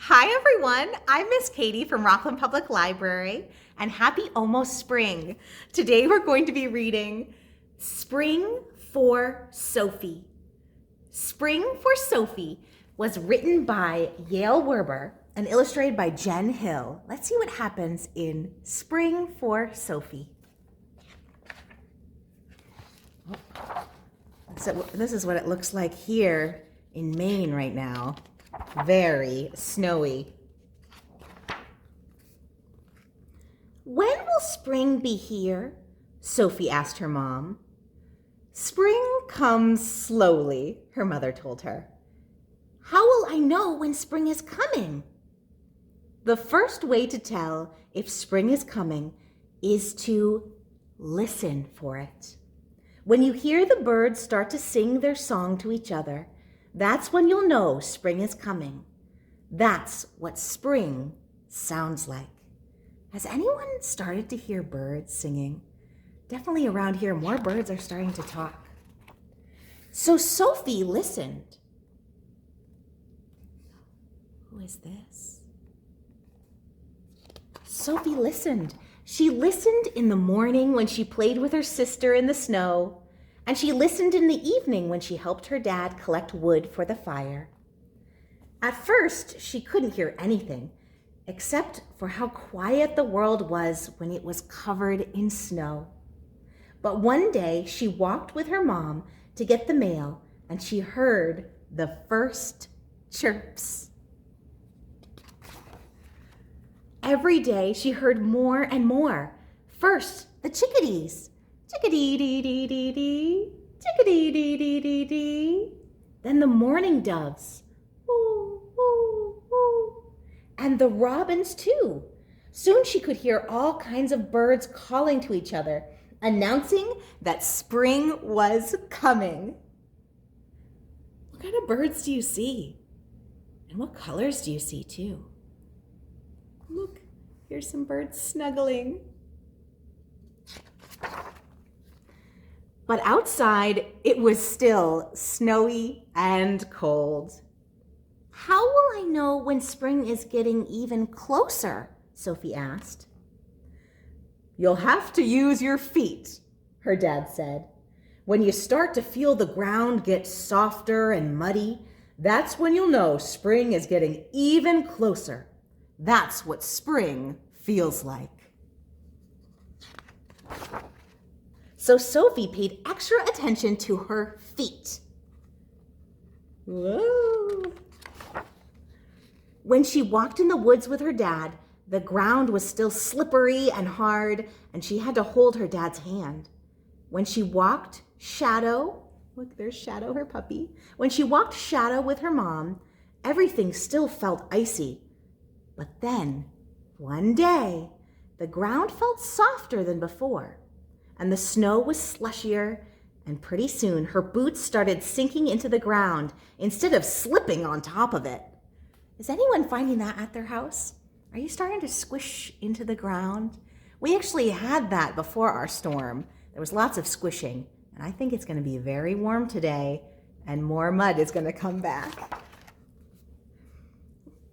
Hi everyone, I'm Miss Katie from Rockland Public Library, and happy almost spring. Today we're going to be reading Spring for Sophie. Spring for Sophie was written by Yael Werber and illustrated by Jen Hill. Let's see what happens in Spring for Sophie. So this is what it looks like here in Maine right now. Very snowy. When will spring be here? Sophie asked her mom. Spring comes slowly, her mother told her. How will I know when spring is coming? The first way to tell if spring is coming is to listen for it. When you hear the birds start to sing their song to each other, that's when you'll know spring is coming. That's what spring sounds like. Has anyone started to hear birds singing? Definitely around here, more birds are starting to talk. So Sophie listened. Who is this? Sophie listened. She listened in the morning when she played with her sister in the snow. And she listened in the evening when she helped her dad collect wood for the fire. At first, she couldn't hear anything, except for how quiet the world was when it was covered in snow. But one day, she walked with her mom to get the mail, and she heard the first chirps. Every day, she heard more and more. First, the chickadees. Chickadee-dee-dee-dee-dee, chickadee-dee-dee-dee-dee. Then the mourning doves, ooh, ooh, ooh. And the robins too. Soon she could hear all kinds of birds calling to each other, announcing that spring was coming. What kind of birds do you see? And what colors do you see too? Look, here's some birds snuggling. But outside, it was still snowy and cold. How will I know when spring is getting even closer? Sophie asked. You'll have to use your feet, her dad said. When you start to feel the ground get softer and muddy, that's when you'll know spring is getting even closer. That's what spring feels like. So Sophie paid extra attention to her feet. Whoa. When she walked in the woods with her dad, the ground was still slippery and hard, and she had to hold her dad's hand. When she walked Shadow, look, there's Shadow, her puppy. When she walked Shadow with her mom, everything still felt icy. But then, one day, the ground felt softer than before. And the snow was slushier, and pretty soon her boots started sinking into the ground instead of slipping on top of it. Is anyone finding that at their house? Are you starting to squish into the ground? We actually had that before our storm. There was lots of squishing, and I think it's going to be very warm today, and more mud is going to come back.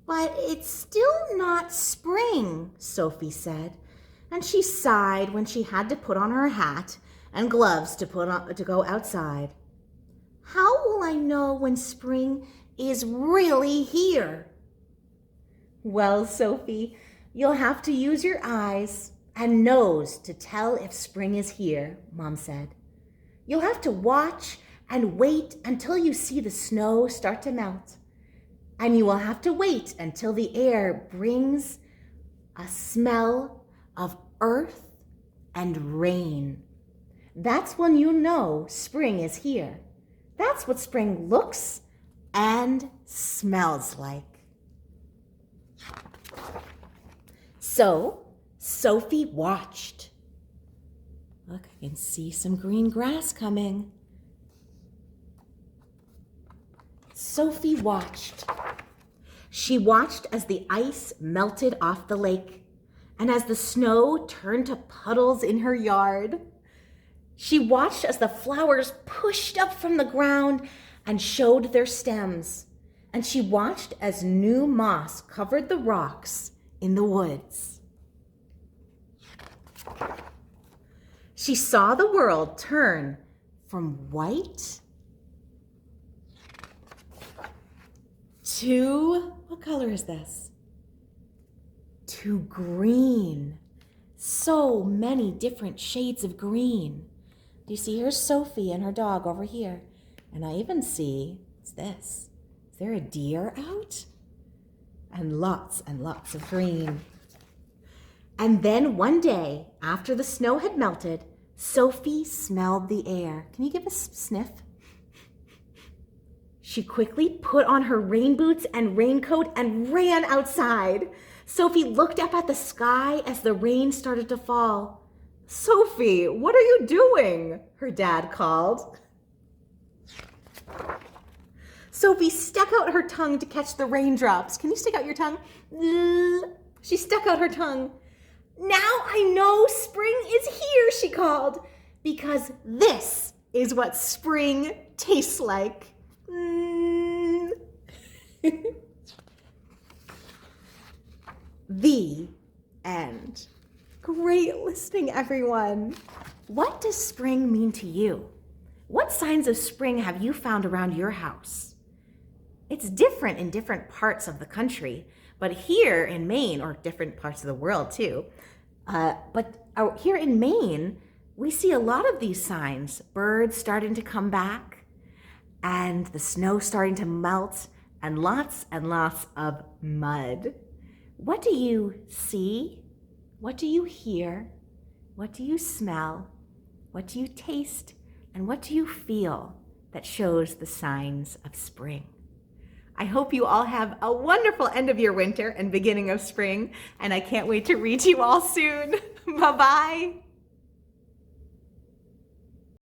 But it's still not spring, Sophie said. And she sighed when she had to put on her hat and gloves to go outside. How will I know when spring is really here? Well, Sophie, you'll have to use your eyes and nose to tell if spring is here, Mom said. You'll have to watch and wait until you see the snow start to melt. And you will have to wait until the air brings a smell of earth and rain. That's when you know spring is here. That's what spring looks and smells like. So Sophie watched. Look, I can see some green grass coming. Sophie watched. She watched as the ice melted off the lake. And as the snow turned to puddles in her yard, she watched as the flowers pushed up from the ground and showed their stems. and she watched as new moss covered the rocks in the woods. She saw the world turn from white to, what color is this? To green. So many different shades of green. Do you see? Here's Sophie and her dog over here. And I even see, what's this? Is there a deer out? And lots of green. And then one day, after the snow had melted, Sophie smelled the air. Can you give a sniff? She quickly put on her rain boots and raincoat and ran outside. Sophie looked up at the sky as the rain started to fall. "Sophie, what are you doing?" her dad called. Sophie stuck out her tongue to catch the raindrops. Can you stick out your tongue? She stuck out her tongue. "Now I know spring is here," she called, "because this is what spring tastes like." The end. Great listening, everyone. What does spring mean to you? What signs of spring have you found around your house? It's different in different parts of the country, but here in Maine, or different parts of the world too, but here in Maine, we see a lot of these signs. Birds starting to come back, and the snow starting to melt, and lots of mud. What do you see? What do you hear? What do you smell? What do you taste? And what do you feel that shows the signs of spring? I hope you all have a wonderful end of your winter and beginning of spring, and I can't wait to read to you all soon. Bye-bye.